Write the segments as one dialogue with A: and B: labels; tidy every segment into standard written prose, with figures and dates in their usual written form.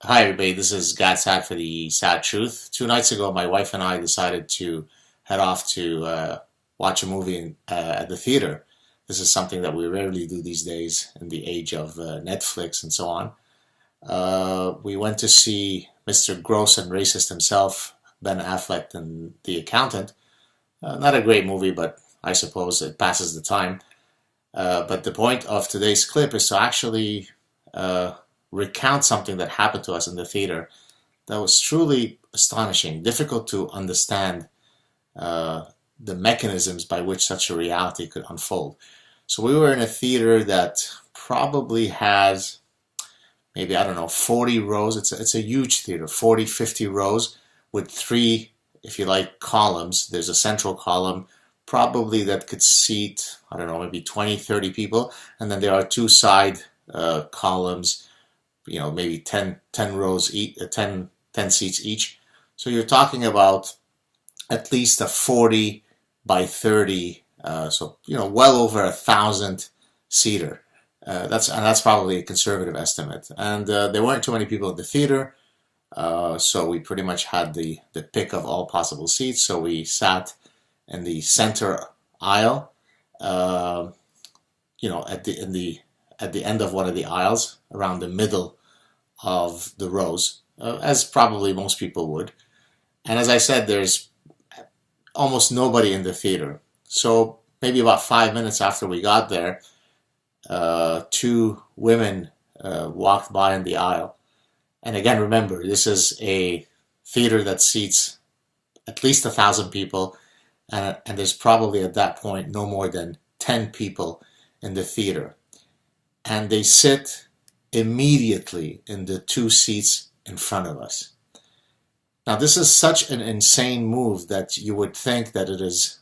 A: Hi everybody, this is SAAD for the SAAD Truth. 2 nights ago, my wife and I decided to head off to watch a movie at the theater. This is something that we rarely do these days in the age of Netflix and so on. We went to see Mr. Gross and Racist himself, Ben Affleck and The Accountant. Not a great movie, but I suppose it passes the time. But the point of today's clip is to actually recount something that happened to us in the theater that was truly astonishing, difficult to understand the mechanisms by which such a reality could unfold. So we were in a theater that probably has maybe, I don't know, 40 rows. It's a huge theater, 40, 50 rows with three, if you like, columns. There's a central column probably that could seat, I don't know, maybe 20, 30 people. And then there are two side columns, you know, maybe 10 rows each, 10 seats each. So you're talking about at least a 40 by 30, so you know, well over 1,000 seater. That's probably a conservative estimate. And there weren't too many people in the theater, so we pretty much had the pick of all possible seats. So we sat in the center aisle, you know, at the end of one of the aisles, around the middle of the rows, as probably most people would. And as I said, there's almost nobody in the theater. So maybe about 5 minutes after we got there, two women walked by in the aisle. And again, remember, this is a theater that seats at least 1,000 people, and there's probably at that point no more than 10 people in the theater. And they sit immediately in the two seats in front of us. Now, this is such an insane move that you would think that it is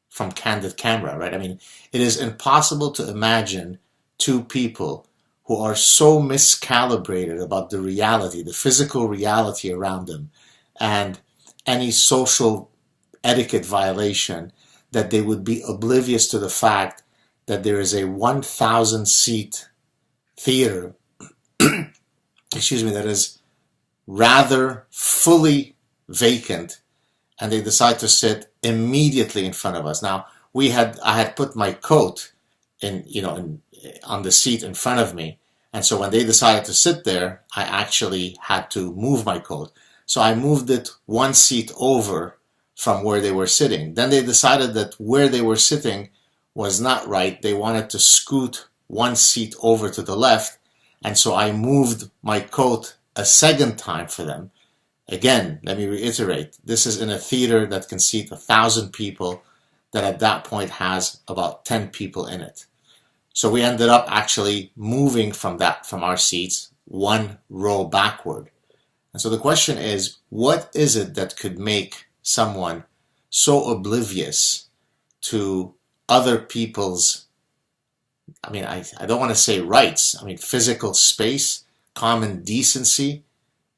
A: from candid camera, right? I mean, it is impossible to imagine two people who are so miscalibrated about the reality, the physical reality around them, and any social etiquette violation, that they would be oblivious to the fact that there is a 1,000 seat theater, excuse me, that is rather fully vacant, and they decide to sit immediately in front of us. Now, I had put my coat on the seat in front of me, and so when they decided to sit there, I actually had to move my coat. So I moved it one seat over from where they were sitting. Then they decided that where they were sitting was not right. They wanted to scoot one seat over to the left, and so I moved my coat a second time for them. Again, let me reiterate, this is in a theater that can seat 1,000 people, that at that point has about 10 people in it. So we ended up actually moving from our seats one row backward. And so the question is, what is it that could make someone so oblivious to other people's, I mean, I don't want to say rights, I mean, physical space, common decency.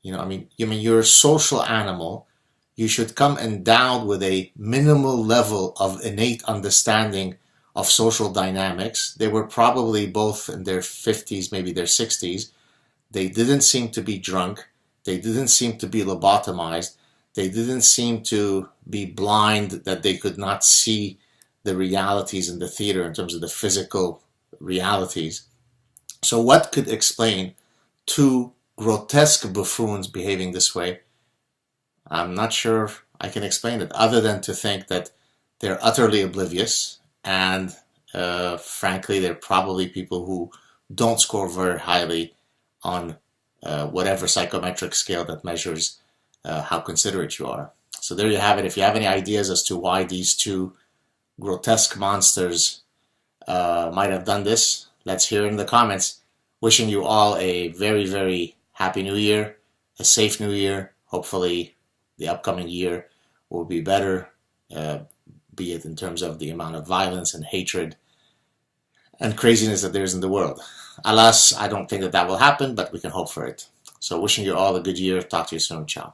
A: You know, I mean, you're a social animal. You should come endowed with a minimal level of innate understanding of social dynamics. They were probably both in their 50s, maybe their 60s. They didn't seem to be drunk. They didn't seem to be lobotomized. They didn't seem to be blind, that they could not see the realities in the theater in terms of the physical realities. So what could explain two grotesque buffoons behaving this way? I'm not sure I can explain it, other than to think that they're utterly oblivious, and frankly, they're probably people who don't score very highly on whatever psychometric scale that measures how considerate you are. So there you have it. If you have any ideas as to why these two grotesque monsters might have done this, let's hear it in the comments. Wishing you all a very, very happy new year, a safe new year. Hopefully the upcoming year will be better, be it in terms of the amount of violence and hatred and craziness that there is in the world. Alas, I don't think that will happen, but we can hope for it. So wishing you all a good year. Talk to you soon. Ciao.